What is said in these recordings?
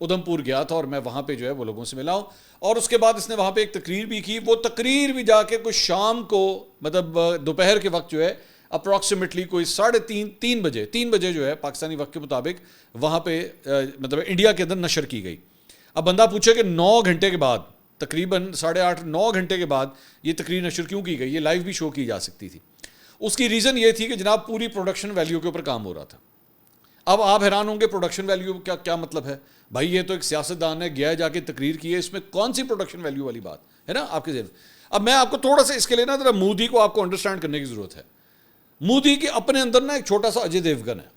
ادھمپور گیا تھا اور میں وہاں پہ جو ہے وہ لوگوں سے ملا ہوں. اور اس کے بعد اس نے وہاں پہ ایک تقریر بھی کی. وہ تقریر بھی جا کے کچھ شام کو مطلب دوپہر کے وقت جو ہے اپروکسیمیٹلی کوئی 3:30 بجے جو ہے پاکستانی وقت کے مطابق وہاں پہ مطلب انڈیا کے اندر نشر کی گئی. اب بندہ پوچھے کہ 9 گھنٹے کے بعد تقریباً 8:30-9 گھنٹے کے بعد یہ تقریر نشر کیوں کی گئی؟ یہ لائیو بھی شو کی جا سکتی تھی. اس کی ریزن یہ تھی کہ جناب پوری پروڈکشن ویلیو کے اوپر کام ہو رہا تھا. اب آپ حیران ہوں گے پروڈکشن ویلیو کا کیا مطلب ہے؟ بھائی یہ تو ایک سیاستدان ہے، گیا جا کے تقریر کی ہے، اس میں کون سی پروڈکشن ویلیو والی بات ہے نا آپ کے ذہن. اب میں آپ کو تھوڑا سا اس کے لیے نا ذرا مودی کو آپ کو انڈرسٹینڈ کرنے کی ضرورت ہے. مودی کے اپنے اندر نا ایک چھوٹا سا اجے دیوگن ہے،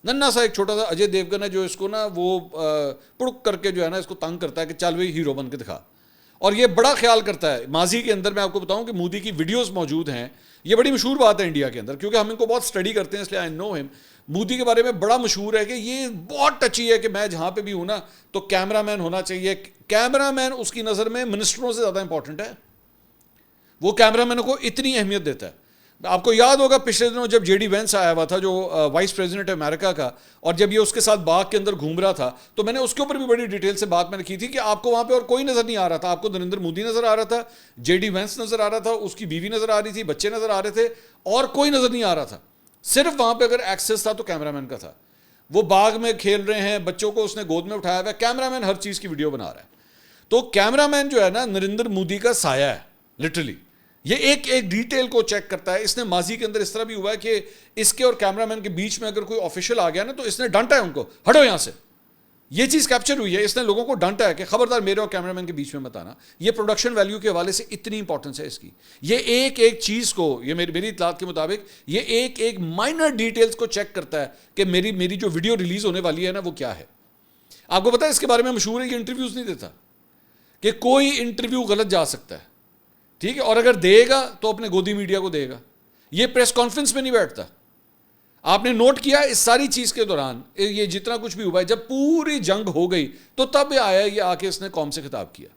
ننا سا ایک چھوٹا سا اجے دیوگن ہے جو اس کو نا وہ پڑک کر کے جو ہے نا اس کو تنگ کرتا ہے کہ چل بھائی ہیرو بن کے دکھا. اور یہ بڑا خیال کرتا ہے. ماضی کے اندر میں آپ کو بتاؤں کہ مودی کی ویڈیوز موجود ہیں. یہ بڑی مشہور بات ہے انڈیا کے اندر کیونکہ ہم ان کو بہت اسٹڈی کرتے ہیں، اس لیے آئی نو ہم. مودی کے بارے میں بڑا مشہور ہے کہ یہ بہت ٹچی ہے کہ میں جہاں پہ بھی ہوں نا تو کیمرہ مین ہونا چاہیے. کیمرہ مین اس کی نظر میں منسٹروں سے زیادہ امپورٹنٹ ہے. وہ کیمرہ مینوں کو اتنی اہمیت دیتا ہے. آپ کو یاد ہوگا پچھلے دنوں جب جے ڈی وینس آیا ہوا تھا جو وائس پریزیڈنٹ ہے امریکہ کا، اور جب یہ اس کے ساتھ باغ کے اندر گھوم رہا تھا تو میں نے اس کے اوپر بھی بڑی ڈیٹیل سے بات میں نے کی تھی کہ آپ کو وہاں پہ اور کوئی نظر نہیں آ رہا تھا. آپ کو نریندر مودی نظر آ رہا تھا، جے ڈی وینس نظر آ رہا تھا، اس کی بیوی نظر آ رہی تھی، بچے نظر آ رہے تھے، اور کوئی نظر نہیں آ رہا تھا. صرف وہاں پہ اگر ایکسیس تھا تو کیمرہ مین کا تھا. وہ باغ میں کھیل رہے ہیں، بچوں کو اس نے گود میں اٹھایا ہوا ہے، کیمرہ مین ہر چیز کی ویڈیو بنا رہا ہے. تو کیمرہ مین جو ہے نا نریندر مودی کا سایہ ہے لٹرلی. یہ ایک ڈیٹیل کو چیک کرتا ہے. اس نے ماضی کے اندر اس طرح بھی ہوا ہے کہ اس کے اور کیمرہ مین کے بیچ میں اگر کوئی آفیشل آ گیا نا تو اس نے ڈانٹا ہے ان کو، ہٹو یہاں سے. یہ چیز کیپچر ہوئی ہے. اس نے لوگوں کو ڈانٹا ہے کہ خبردار میرے اور کیمرہ مین کے بیچ میں مت آنا. یہ پروڈکشن ویلیو کے حوالے سے اتنی امپورٹنس ہے اس کی. یہ ایک چیز کو، یہ میری اطلاعات کے مطابق یہ ایک مائنر ڈیٹیلز کو چیک کرتا ہے کہ میری جو ویڈیو ریلیز ہونے والی ہے نا وہ کیا ہے. آپ کو پتا ہے اس کے بارے میں مشہور ہے یہ انٹرویوز نہیں دیتا کہ کوئی انٹرویو غلط جا سکتا ہے، ٹھیک ہے، اور اگر دے گا تو اپنے گودی میڈیا کو دے گا. یہ پریس کانفرنس میں نہیں بیٹھتا. آپ نے نوٹ کیا اس ساری چیز کے دوران یہ جتنا کچھ بھی ہوا ہے، جب پوری جنگ ہو گئی تو تب آیا یہ آ کے اس نے قوم سے خطاب کیا.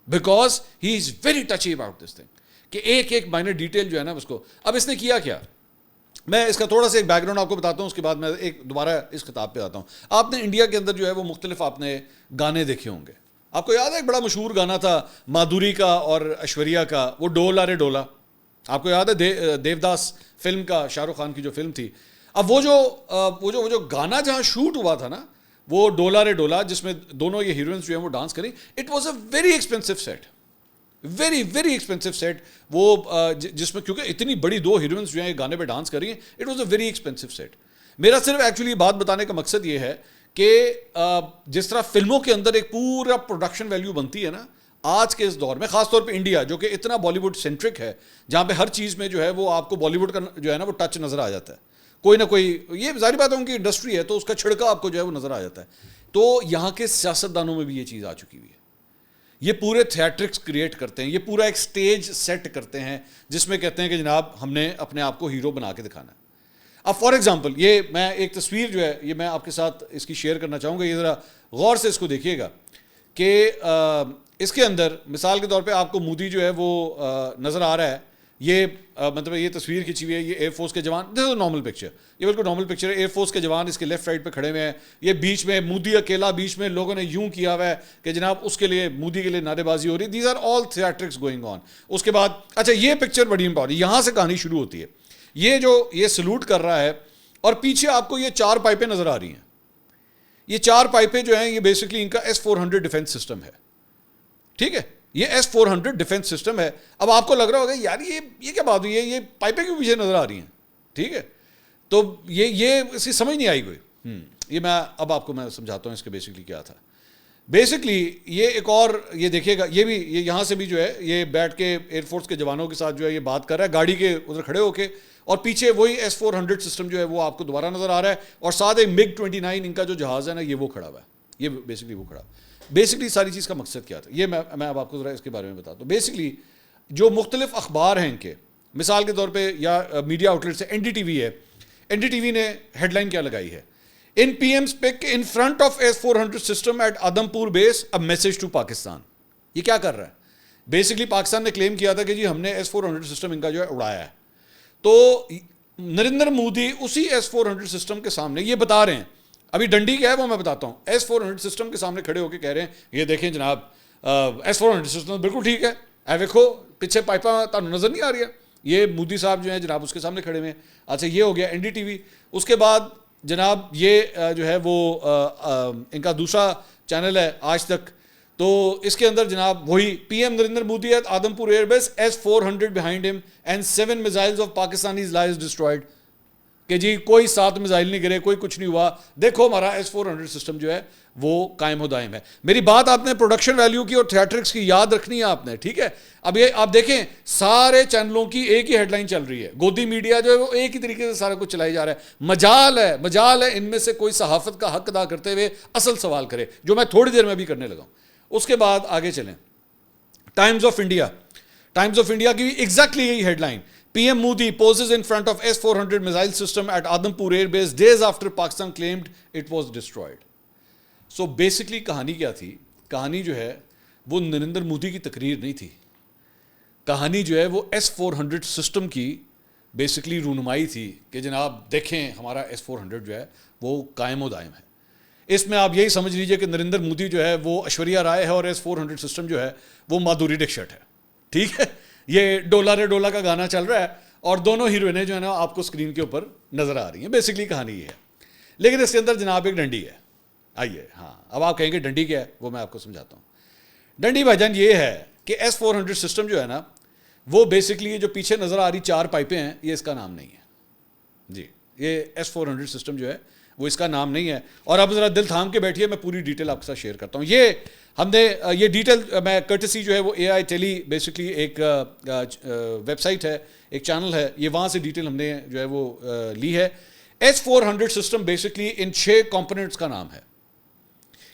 Because he is very touchy about this thing کہ ایک مائنر ڈیٹیل جو ہے نا اس کو. اب اس نے کیا میں اس کا تھوڑا سا ایک بیک گراؤنڈ آپ کو بتاتا ہوں، اس کے بعد میں دوبارہ اس خطاب پہ آتا ہوں. آپ نے انڈیا کے اندر جو ہے وہ مختلف آپ نے گانے دیکھے ہوں گے. آپ کو یاد ہے ایک بڑا مشہور گانا تھا مادھوری کا اور ایشوریا کا، وہ ڈولا رے ڈولا. آپ کو یاد ہے دیوداس فلم کا، شاہ رخ خان کی جو فلم تھی. اب وہ جو گانا جہاں شوٹ ہوا تھا نا وہ ڈولا رے ڈولا، جس میں دونوں یہ ہیروئنس جو ہیں وہ ڈانس کریں. It was a very expensive set, very expensive set. وہ جس میں کیونکہ اتنی بڑی 2 ہیروئنس جو ہیں گانے پہ ڈانس کر رہی ہیں، it was a very expensive set. میرا صرف ایکچولی بات بتانے کا مقصد یہ ہے کہ جس طرح فلموں کے اندر ایک پورا پروڈکشن ویلیو بنتی ہے نا آج کے اس دور میں، خاص طور پہ انڈیا جو کہ اتنا بالی ووڈ سینٹرک ہے، جہاں پہ ہر چیز میں جو ہے وہ آپ کو بالی ووڈ کا جو ہے نا وہ ٹچ نظر آ جاتا ہے. کوئی نہ کوئی، یہ ظاہری بات ہے ان کی انڈسٹری ہے تو اس کا چھڑکا آپ کو جو ہے وہ نظر آ جاتا ہے. تو یہاں کے سیاستدانوں میں بھی یہ چیز آ چکی ہوئی ہے. یہ پورے تھیٹرکس کریٹ کرتے ہیں، یہ پورا ایک سٹیج سیٹ کرتے ہیں جس میں کہتے ہیں کہ جناب ہم نے اپنے آپ کو ہیرو بنا کے دکھانا ہے. اب فار ایگزامپل یہ میں ایک تصویر جو ہے یہ میں آپ کے ساتھ اس کی شیئر کرنا چاہوں گا. یہ ذرا غور سے اس کو دیکھیے گا کہ اس کے اندر مثال کے طور پہ آپ کو مودی جو ہے وہ نظر آ رہا ہے. یہ مطلب یہ تصویر کھینچی ہوئی ہے، یہ ایئر فورس کے جوان، دس از نارمل پکچر، یہ بالکل نارمل پکچر ہے. ایئر فورس کے جوان اس کے لیفٹ رائٹ پہ کھڑے ہوئے ہیں. یہ بیچ میں مودی اکیلا، بیچ میں لوگوں نے یوں کیا ہوا ہے کہ جناب اس کے لیے مودی کے لیے نعرے بازی ہو رہی ہے. These are all theatrics going on. اس کے بعد اچھا یہ پکچر بڑی امپورٹنٹ، یہاں سے کہانی شروع ہوتی ہے. یہ سلوٹ کر رہا ہے اور پیچھے آپ کو یہ 4 پائپیں نظر آ رہی ہیں. یہ 4 پائپیں جو ہیں یہ بیسکلی ان کا S-400 ڈیفینس سسٹم ہے. ٹھیک ہے، یہ S-400 ڈیفینس سسٹم ہے. اب آپ کو لگ رہا ہوگا یار یہ کیا بات ہوئی ہے، یہ پائپیں کیوں پیچھے نظر آ رہی ہیں. ٹھیک ہے، تو یہ اس کی سمجھ نہیں آئی کوئی. یہ میں اب آپ کو میں سمجھاتا ہوں اس کے بیسکلی کیا تھا. بیسکلی یہ ایک اور یہ دیکھیے گا، یہ بھی یہاں سے بھی جو ہے یہ بیٹھ کے ایئر فورس کے جوانوں کے ساتھ جو ہے یہ بات کر رہا ہے گاڑی کے ادھر کھڑے ہو کے، اور پیچھے وہی S-400 سسٹم جو ہے وہ آپ کو دوبارہ نظر آ رہا ہے. اور ساتھ ایک MiG-29 ان کا جو جہاز ہے نا یہ وہ کھڑا ہوا ہے. یہ بیسکلی وہ کھڑا. بیسکلی ساری چیز کا مقصد کیا تھا یہ میں اب آپ کو ذرا اس کے بارے میں بتاتا ہوں. بیسکلی جو مختلف اخبار ہیں ان کے، مثال کے طور پہ یا میڈیا آؤٹلیٹ سے NDTV ہے. NDTV نے ہیڈ لائن کیا لگائی ہے، ان PM's pick in front of S-400 system at Adhampur base a message to Pakistan. یہ کیا کر رہا ہے؟ بیسکلی پاکستان نے کلیم کیا تھا کہ جی ہم نے S-400 سسٹم ان کا جو ہے اڑایا ہے. تو نریندر مودی اسی S-400 سسٹم کے سامنے یہ بتا رہے ہیں ابھی ڈنڈی کیا ہے وہ میں بتاتا ہوں. S-400 سسٹم کے سامنے کھڑے ہو کے کہہ رہے ہیں یہ دیکھیں جناب S-400 سسٹم بالکل ٹھیک ہے, اے دیکھو پیچھے پائپاں تمہیں نظر نہیں آ رہی ہے. یہ مودی صاحب جو ہیں جناب اس کے سامنے کھڑے ہوئے ہیں. اچھا یہ ہو گیا NDTV. اس کے بعد جناب یہ جو ہے وہ ان کا دوسرا چینل ہے آج تک, تو اس کے اندر جناب وہی PM نریندر مودی ایٹ آدم پور air base S-400 behind him and 7 missiles of Pakistanis lies destroyed. کہ جی کوئی 7 میزائل نہیں گرے, کوئی کچھ نہیں ہوا, دیکھو ہمارا S-400 سسٹم جو ہے وہ قائم و دائم ہے. میری بات آپ نے پروڈکشن ویلیو کی اور تھیٹرکس کی یاد رکھنی ہے آپ نے, ٹھیک ہے. اب یہ آپ دیکھیں سارے چینلوں کی ایک ہی ہیڈ لائن چل رہی ہے, گودی میڈیا جو ہے وہ ایک ہی طریقے سے سارا کچھ چلائی جا رہا ہے. مجال ہے ان میں سے کوئی صحافت کا حق ادا کرتے ہوئے اصل سوال کرے, جو میں تھوڑی دیر میں بھی کرنے لگا ہوں. اس کے بعد آگے چلیں. ٹائمز آف انڈیا کی ایگزیکٹلی یہی headline, PM Modi poses in front of S-400 missile system at Adampur Air Base days after Pakistan claimed it was destroyed. So basically کہانی کیا تھی؟ کہانی جو ہے وہ نریندر مودی کی تقریر نہیں تھی. کہانی جو ہے وہ S-400 سسٹم کی بیسکلی رونمائی تھی کہ جناب دیکھیں ہمارا S-400 جو ہے وہ قائم و دائم ہے. اس میں آپ یہی سمجھ لیجئے کہ نریندر مودی جو ہے وہ ایشوریہ رائے ہے اور S-400 سسٹم جو ہے وہ مادھوری ڈکشٹ ہے, ٹھیک ہے. یہ ڈولا رے ڈولا کا گانا چل رہا ہے اور دونوں ہیروئنیں جو ہے نا آپ کو اسکرین کے اوپر نظر آ رہی ہیں. بیسکلی کہانی یہ ہے, لیکن اس کے اندر جناب ایک ڈنڈی ہے. آئیے ہاں اب آپ کہیں گے ڈنڈی کیا ہے, وہ میں آپ کو سمجھاتا ہوں. ڈنڈی بھائی جان یہ ہے کہ S-400 سسٹم جو ہے نا وہ بیسکلی جو پیچھے نظر آ رہی 4 پائپیں ہیں یہ اس کا نام نہیں ہے جی. یہ S-400 سسٹم جو ہے وہ اس کا نام نہیں ہے. اور اب ذرا دل تھام کے بیٹھیے, میں پوری ڈیٹیل آپ کے ساتھ شیئر کرتا ہوں. یہ ہم نے یہ ڈیٹیل میں کرٹسی جو ہے وہ AI ٹیلی بیسکلی ایک ویب سائٹ ہے, ایک چینل ہے, یہ وہاں سے ڈیٹیل ہم نے جو ہے وہ لی ہے. S-400 سسٹم بیسکلی ان 6 کمپوننٹس کا نام ہے.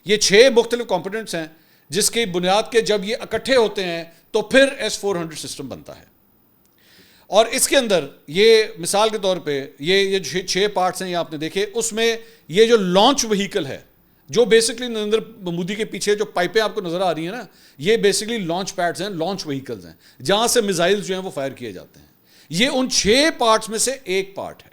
یہ 6 مختلف کمپوننٹس ہیں جس کی بنیاد کے جب یہ اکٹھے ہوتے ہیں تو پھر S-400 سسٹم بنتا ہے. اور اس کے اندر یہ مثال کے طور پہ یہ 6 پارٹس ہیں یہ آپ نے دیکھے, اس میں یہ جو لانچ وہیکل ہے جو بیسکلی نریندر مودی کے پیچھے جو پائپیں آپ کو نظر آ رہی ہیں نا یہ بیسکلی لانچ پیڈز ہیں, لانچ وہیکلز ہیں جہاں سے میزائلز جو ہیں وہ فائر کیے جاتے ہیں. یہ ان 6 پارٹس میں سے ایک پارٹ ہے.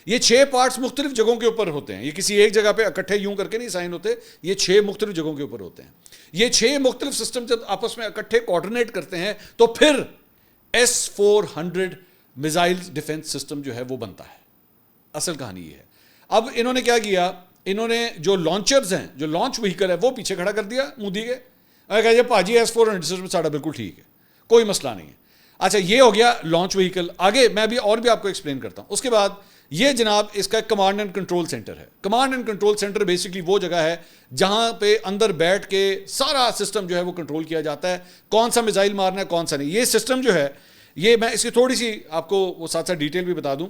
یہ 6 پارٹس مختلف جگہوں کے اوپر ہوتے ہیں, یہ کسی ایک جگہ پہ اکٹھے یوں کر کے نہیں سائن ہوتے, یہ 6 مختلف جگہوں کے اوپر ہوتے ہیں. یہ 6 مختلف سسٹم جب آپس میں اکٹھے کوآرڈینیٹ کرتے ہیں تو پھر S-400 میزائل ڈیفنس سسٹم جو ہے وہ بنتا ہے. اصل کہانی یہ ہے. اب انہوں نے کیا کیا, انہوں نے جو لانچرز ہیں, جو لانچ وہیکل ہے وہ پیچھے کھڑا کر دیا مودی کے, اور کہا یہ پاجی S-400 سسٹم ساڑھا بالکل ٹھیک ہے, کوئی مسئلہ نہیں ہے. اچھا یہ ہو گیا لانچ وہیکل. آگے میں بھی اور بھی آپ کو ایکسپلین کرتا ہوں. اس کے بعد یہ جناب اس کا کمانڈ اینڈ کنٹرول سینٹر ہے. Command and control centre basically وہ جگہ ہے جہاں پہ اندر بیٹھ کے سارا سسٹم جو ہے وہ کنٹرول کیا جاتا ہے, کون سا میزائل مارنا ہے کون سا نہیں. یہ سسٹم جو ہے یہ میں اس کی تھوڑی سی آپ کو وہ ساتھ ساتھ ڈیٹیل بھی بتا دوں.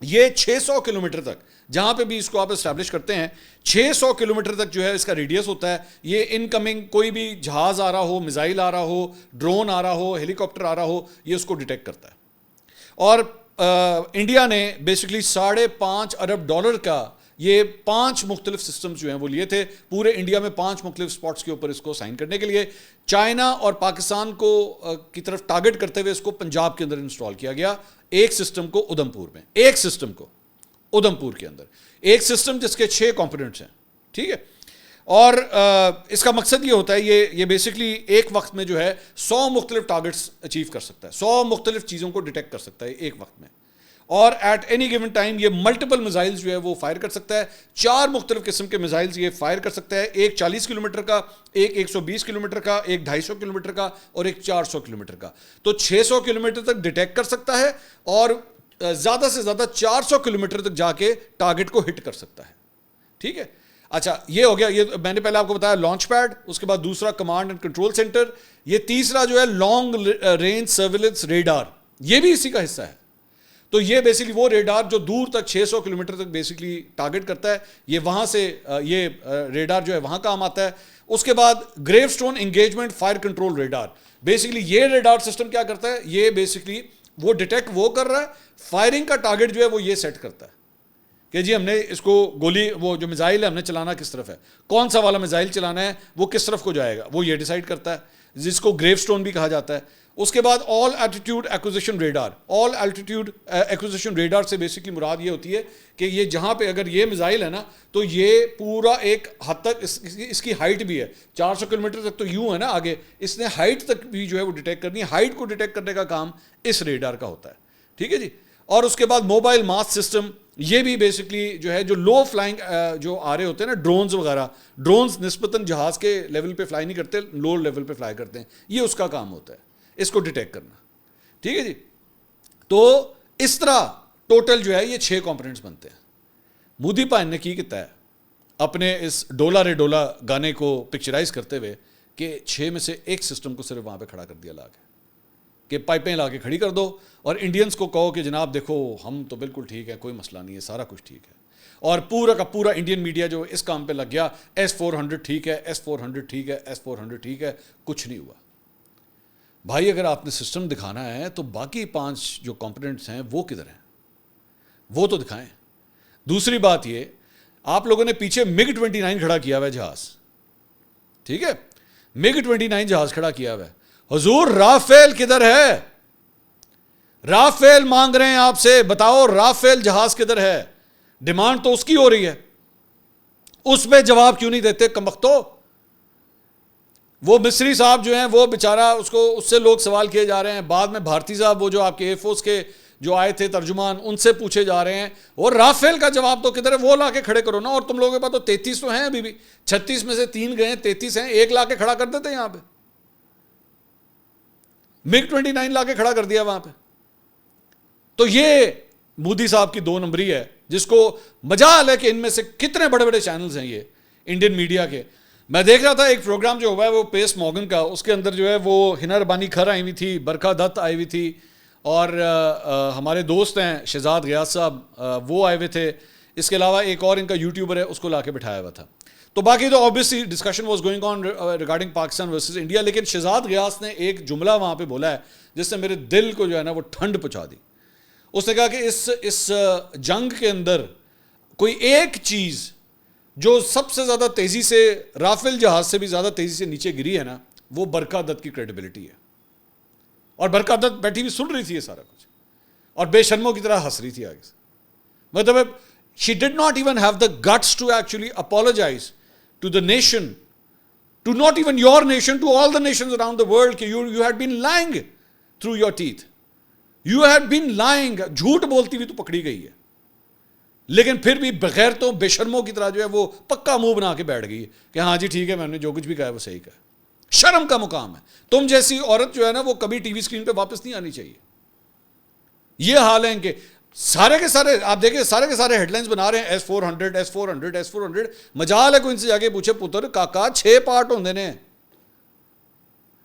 یہ 600 کلومیٹر تک جہاں پہ بھی اس کو آپ اسٹیبلش کرتے ہیں 600 کلومیٹر تک جو ہے اس کا ریڈیس ہوتا ہے. یہ انکمنگ کوئی بھی جہاز آ رہا ہو, میزائل آ رہا ہو, ڈرون آ رہا ہو, ہیلی کاپٹر آ رہا ہو, یہ اس کو ڈیٹیکٹ کرتا ہے. اور انڈیا نے بیسکلی $5.5 ارب کا یہ 5 مختلف سسٹمز جو ہیں وہ لیے تھے پورے انڈیا میں 5 مختلف سپاٹس کے اوپر اس کو سائن کرنے کے لیے. چائنا اور پاکستان کو کی طرف ٹارگٹ کرتے ہوئے اس کو پنجاب کے اندر انسٹال کیا گیا. ایک سسٹم کو ادھمپور میں, ایک سسٹم کو ادھمپور کے اندر, ایک سسٹم جس کے 6 کمپوننٹس ہیں, ٹھیک ہے. اور اس کا مقصد یہ ہوتا ہے یہ بیسکلی ایک وقت میں جو ہے 100 مختلف ٹارگٹس اچیو کر سکتا ہے, 100 مختلف چیزوں کو ڈیٹیکٹ کر سکتا ہے ایک وقت میں. اور ایٹ اینی گیون ٹائم یہ ملٹیپل میزائلز جو ہے وہ فائر کر سکتا ہے. 4 مختلف قسم کے میزائلز یہ فائر کر سکتا ہے, ایک 40 کلومیٹر کا, ایک 120 کلومیٹر کا, ایک 250 کلومیٹر کا اور ایک 400 کلومیٹر کا. تو 600 کلومیٹر تک ڈیٹیکٹ کر سکتا ہے اور زیادہ سے زیادہ 400 کلومیٹر تک جا کے ٹارگٹ کو ہٹ کر سکتا ہے, ٹھیک ہے. اچھا یہ ہو گیا, یہ میں نے پہلے آپ کو بتایا لانچ پیڈ, اس کے بعد دوسرا کمانڈ اینڈ کنٹرول سینٹر, یہ تیسرا جو ہے لانگ رینج سرویلنس ریڈار, یہ بھی اسی کا حصہ ہے. تو یہ بیسکلی وہ ریڈار جو دور تک 600 کلومیٹر تک بیسکلی ٹارگٹ کرتا ہے, یہ وہاں سے یہ ریڈار جو ہے وہاں کام آتا ہے. اس کے بعد grave stone engagement fire control radar, basically یہ ریڈار سسٹم کیا کرتا ہے, یہ بیسکلی وہ ڈیٹیکٹ وہ کر رہا ہے, فائرنگ کا ٹارگٹ جو ہے وہ یہ سیٹ کرتا ہے. کہ جی ہم نے اس کو گولی وہ جو میزائل ہے ہم نے چلانا کس طرف ہے, کون سا والا میزائل چلانا ہے, وہ کس طرف کو جائے گا, وہ یہ ڈیسائیڈ کرتا ہے, جس کو گریو سٹون بھی کہا جاتا ہے. اس کے بعد آل الٹیٹیوڈ ایکوزیشن ریڈار. آل الٹیٹیوڈ ایکوزیشن ریڈار سے بیسکلی مراد یہ ہوتی ہے کہ یہ جہاں پہ اگر یہ میزائل ہے نا تو یہ پورا ایک حد تک اس کی ہائٹ بھی ہے 400 کلومیٹر تک تو یوں ہے نا آگے, اس نے ہائٹ تک بھی جو ہے وہ ڈیٹیکٹ کرنی ہے. ہائٹ کو ڈیٹیکٹ کرنے کا کام اس ریڈار کا ہوتا ہے, ٹھیک ہے جی. اور اس کے بعد موبائل ماس سسٹم, یہ بھی بیسکلی جو ہے جو لو فلائنگ جو آ رہے ہوتے ہیں نا ڈرونز وغیرہ, ڈرونز نسبتاً جہاز کے لیول پہ فلائی نہیں کرتے, لو لیول پہ فلائی کرتے ہیں, یہ اس کا کام ہوتا ہے اس کو ڈیٹیکٹ کرنا, ٹھیک ہے جی. تو اس طرح ٹوٹل جو ہے یہ 6 کمپوننٹس بنتے ہیں. مودی پائن نے کی کہتا ہے اپنے اس ڈولا رے ڈولا گانے کو پکچرائز کرتے ہوئے کہ 6 میں سے ایک سسٹم کو صرف وہاں پہ کھڑا کر دیا لا کے, کہ پائپیں لا کے کھڑی کر دو اور انڈینز کو کہو کہ جناب دیکھو ہم تو بالکل ٹھیک ہے, کوئی مسئلہ نہیں ہے, سارا کچھ ٹھیک ہے. اور پورا کا پورا انڈین میڈیا جو اس کام پہ لگ گیا, S-400 ٹھیک ہے, S-400 ٹھیک ہے, S-400 ٹھیک ہے, کچھ نہیں ہوا. بھائی اگر آپ نے سسٹم دکھانا ہے تو باقی 5 جو کمپوننٹس ہیں وہ کدھر ہیں, وہ تو دکھائیں. دوسری بات یہ, آپ لوگوں نے پیچھے MiG-29 کھڑا کیا ہوا ہے جہاز, ٹھیک ہے, MiG-29 جہاز کھڑا کیا ہوا ہے. حضور رافیل کدھر ہے؟ رافیل مانگ رہے ہیں آپ سے, بتاؤ رافیل جہاز کدھر ہے؟ ڈیمانڈ تو اس کی ہو رہی ہے, اس پہ جواب کیوں نہیں دیتے کمبختو؟ وہ مصری صاحب جو ہیں وہ بیچارہ اس سے لوگ سوال کیے جا رہے ہیں. بعد میں بھارتی صاحب وہ جو آپ کے ایئر فورس کے جو آئے تھے ترجمان, ان سے پوچھے جا رہے ہیں اور رافیل کا جواب تو کدھر ہے, وہ لا کے کھڑے کرو نا. اور تم لوگوں کے پاس تو 33 تو ہیں ابھی بھی, 36 میں سے 3 گئے, 33 ہیں, ایک لا کے کھڑا کر دیتے یہاں پہ. MiG-29 لا کے کھڑا کر دیا وہاں پہ. تو یہ مودی صاحب کی 2 نمبری ہے, جس کو مجال ہے کہ ان میں سے کتنے بڑے بڑے چینلز ہیں یہ انڈین میڈیا کے. میں دیکھ رہا تھا ایک پروگرام جو ہوا ہے وہ پیس مورگن کا, اس کے اندر جو ہے وہ ہنا ربانی کھر آئی ہوئی تھی, برکھا دت آئی ہوئی تھی, اور ہمارے دوست ہیں شہزاد غیاث صاحب وہ آئے ہوئے تھے. اس کے علاوہ ایک اور ان کا یوٹیوبر ہے, اس کو لا کے بٹھایا ہوا تھا. تو باقی تو obviously discussion was going on regarding Pakistan versus India. لیکن شہزاد غیاث نے ایک جملہ وہاں پہ بولا ہے جس نے میرے دل کو جو ہے نا وہ ٹھنڈ پہنچا دی. اس نے کہا کہ اس جنگ کے اندر کوئی ایک چیز جو سب سے زیادہ تیزی سے, رافیل جہاز سے بھی زیادہ تیزی سے نیچے گری ہے نا, وہ برکھا دت کی کریڈیبلٹی ہے. اور برکھا دت بیٹھی بھی سن رہی تھی یہ سارا کچھ, اور بے شرموں کی طرح ہنس رہی تھی آگے سے. مطلب she did not even have the guts to actually apologize to the nation, to not even your nation, to all the nations around the world, کہ you had been lying through your teeth. You had been lying. جھوٹ بولتی ہوئی تو پکڑی گئی ہے, لیکن پھر بھی بغیر تو بے شرموں کی طرح جو ہے وہ پکا منہ بنا کے بیٹھ گئی کہ ہاں جی ٹھیک ہے, میں نے جو کچھ بھی کہا ہے وہ صحیح کہا. شرم کا مقام ہے. تم جیسی عورت جو ہے نا وہ کبھی ٹی وی اسکرین پہ واپس نہیں آنی چاہیے. یہ حال ہے ان کے سارے کے سارے. آپ دیکھیں سارے کے سارے ہیڈ لائنز بنا رہے ہیں S-400 S-400 S-400. مجال ہے کوئی ان سے جا کے پوچھے, پتر کاکا 6 پارٹ ہوندے نے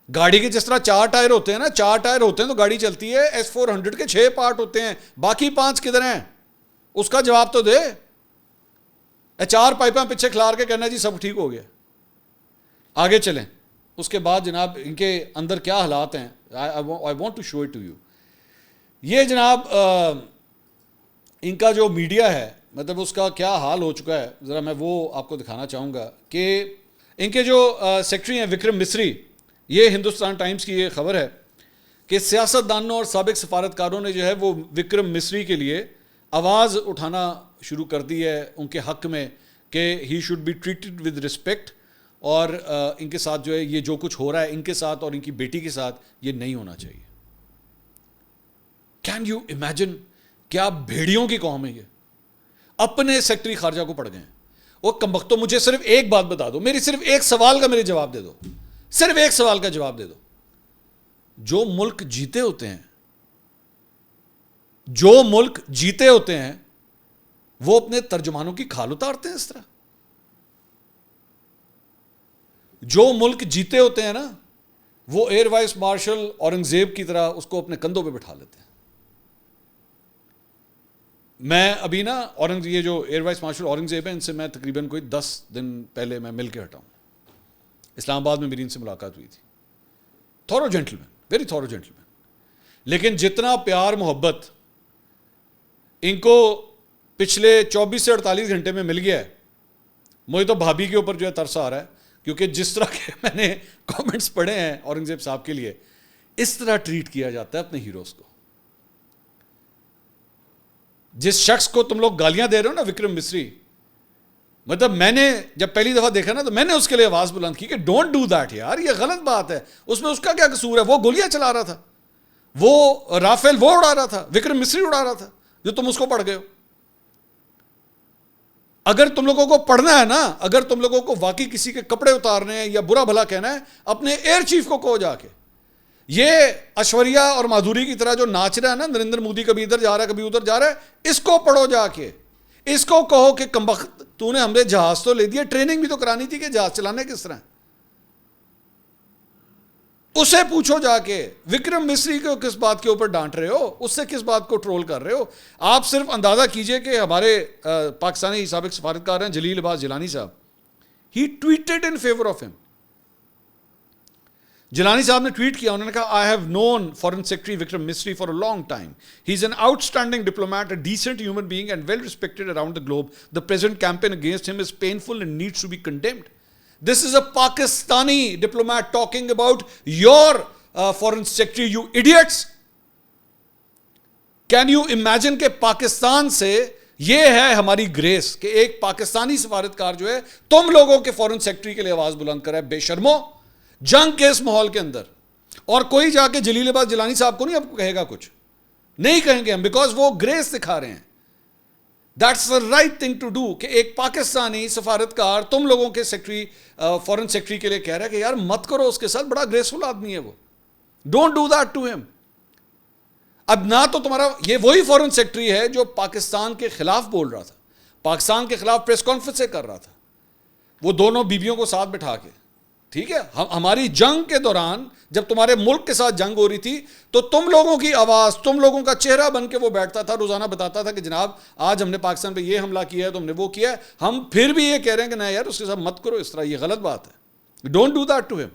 گاڑی کے, جس طرح 4 ٹائر ہوتے ہیں نا, 4 ٹائر ہوتے ہیں تو گاڑی چلتی ہے. S-400 کے 6 پارٹ ہوتے ہیں, باقی 5 کدھر ہیں؟ اس کا جواب تو دے. 4 پائپیں پیچھے کھلار کے کہنا جی سب ٹھیک ہو گیا. آگے چلیں. اس کے بعد جناب ان کے اندر کیا حالات ہیں, I want to show it to you. یہ جناب ان کا جو میڈیا ہے, مطلب اس کا کیا حال ہو چکا ہے, ذرا میں وہ آپ کو دکھانا چاہوں گا. کہ ان کے جو سیکرٹری ہیں وکرم مصری, یہ ہندوستان ٹائمز کی یہ خبر ہے کہ سیاست دانوں اور سابق سفارتکاروں نے جو ہے وہ وکرم مصری کے لیے آواز اٹھانا شروع کر دی ہے ان کے حق میں کہ he should be treated with respect, اور ان کے ساتھ جو ہے یہ جو کچھ ہو رہا ہے ان کے ساتھ اور ان کی بیٹی کے ساتھ یہ نہیں ہونا چاہیے. کین یو امیجن, کیا بھیڑیوں کی قوم ہے یہ, اپنے سیکرٹری خارجہ کو پڑ گئے ہیں. وہ کمبختو مجھے صرف ایک بات بتا دو, میری صرف ایک سوال کا میرے جواب دے دو, صرف ایک سوال کا جواب دے دو. جو ملک جیتے ہوتے ہیں, جو ملک جیتے ہوتے ہیں وہ اپنے ترجمانوں کی کھال اتارتے ہیں اس طرح. جو ملک جیتے ہوتے ہیں نا وہ ایئر وائس مارشل اورنگزیب کی طرح اس کو اپنے کندھوں پہ بٹھا لیتے ہیں. میں ابھی نا یہ جو ایئر وائس مارشل اورنگزیب ہیں ان سے میں تقریباً کوئی 10 دن پہلے میں مل کے ہٹا ہوں. اسلام آباد میں میری ان سے ملاقات ہوئی تھی. Thorough gentleman, very thorough gentleman. لیکن جتنا پیار محبت ان کو پچھلے 24 سے 48 گھنٹے میں مل گیا ہے. مجھے تو بھابھی کے اوپر جو ہے ترس آ رہا ہے, کیونکہ جس طرح کے میں نے کامنٹس پڑھے ہیں اورنگزیب صاحب کے لیے, اس طرح ٹریٹ کیا جاتا ہے اپنے ہیروز کو. جس شخص کو تم لوگ گالیاں دے رہے ہو نا, وکرم مسری, مطلب میں نے جب پہلی دفعہ دیکھا نا تو میں نے اس کے لیے آواز بلند کی کہ ڈونٹ ڈو دیٹ یار, یہ غلط بات ہے. اس میں اس کا کیا قصور ہے؟ وہ گولیاں چلا رہا تھا, وہ رافیل وہ اڑا رہا تھا, وکرم مسری اڑا رہا تھا, جو تم اس کو پڑھ گئے ہو. اگر تم لوگوں کو پڑھنا ہے نا, اگر تم لوگوں کو واقعی کسی کے کپڑے اتارنے ہیں یا برا بھلا کہنا ہے, اپنے ایئر چیف کو کہو جا کے. یہ ایشوریا اور مادھوری کی طرح جو ناچ رہا ہے نا, نریندر مودی کبھی ادھر جا رہا ہے کبھی ادھر جا رہا ہے, اس کو پڑھو جا کے. اس کو کہو کہ کمبخت, تو نے ہمیں جہاز تو لے دیا, ٹریننگ بھی تو کرانی تھی کہ جہاز چلانے کس طرح. اسے پوچھو جا کے, وکرم مسری کو کس بات کے اوپر ڈانٹ رہے ہو, اس سے کس بات کو ٹرول کر رہے ہو. آپ صرف اندازہ کیجئے کہ ہمارے پاکستانی سابق سفارتکار ہیں جلیل عباس جیلانی صاحب, ہی ٹویٹڈ ان فیور آف ہم. جیلانی صاحب نے ٹویٹ کیا, انہوں نے کہا I have known Foreign Secretary Vikram Misri for a long time. He's an outstanding diplomat, a decent human being and well respected around the globe. The present campaign against him is painful and needs to be condemned. This is a Pakistani diplomat talking about your Foreign Secretary, you idiots. Can you imagine کہ پاکستان سے یہ ہے ہماری grease کہ ایک پاکستانی سفارتکار جو ہے تم لوگوں کے فورن سیکرٹری کے لیے آواز بلند کرے, بے شرمو, جنگ کے اس ماحول کے اندر. اور کوئی جا کے جلیل عباس جیلانی صاحب کو نہیں اب کہے گا کچھ, نہیں کہیں گے ہم, بیکاز وہ گریس دکھا رہے ہیں. That's the right thing to do کہ ایک پاکستانی سفارتکار تم لوگوں کے سیکرٹری, فورن سیکرٹری کے لیے کہہ رہا ہے کہ یار مت کرو اس کے ساتھ, بڑا گریسفل آدمی ہے وہ, ڈونٹ ڈو دیٹ ٹو ہم. اب نہ تو تمہارا یہ وہی فورن سیکرٹری ہے جو پاکستان کے خلاف بول رہا تھا, پاکستان کے خلاف پریس کانفرنس کر رہا تھا, وہ دونوں بیویوں کو ساتھ بٹھا کے. ٹھیک ہے, ہماری جنگ کے دوران جب تمہارے ملک کے ساتھ جنگ ہو رہی تھی تو تم لوگوں کی آواز, تم لوگوں کا چہرہ بن کے وہ بیٹھتا تھا, روزانہ بتاتا تھا کہ جناب آج ہم نے پاکستان پہ یہ حملہ کیا ہے, تو ہم نے وہ کیا ہے. ہم پھر بھی یہ کہہ رہے ہیں کہ نہیں یار اس کے ساتھ مت کرو اس طرح, یہ غلط بات ہے. ڈونٹ ڈو دیٹ ٹو ہم,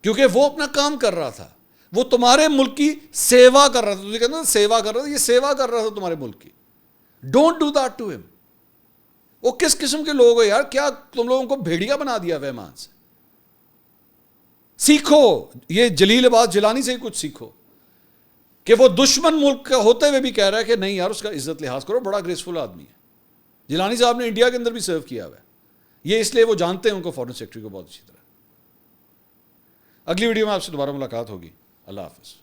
کیونکہ وہ اپنا کام کر رہا تھا, وہ تمہارے ملک کی سیوا کر رہا تھا. تجھے کہتے ہیں سیوا کر رہا تھا, یہ سیوا کر رہا تھا تمہارے ملک کی. ڈونٹ ڈو دیٹ ٹو ہم. وہ کس قسم کے لوگ ہو یار, کیا تم لوگوں کو بھیڑیا بنا دیا وہمان سے. سیکھو, یہ جلیل عباس جیلانی سے ہی کچھ سیکھو کہ وہ دشمن ملک کا ہوتے ہوئے بھی کہہ رہا ہے کہ نہیں یار اس کا عزت لحاظ کرو, بڑا گریسفل آدمی ہے. جیلانی صاحب نے انڈیا کے اندر بھی سرو کیا ہوا ہے, یہ اس لیے وہ جانتے ہیں ان کو فورن سیکرٹری کو بہت اچھی طرح. اگلی ویڈیو میں آپ سے دوبارہ ملاقات ہوگی. اللہ حافظ.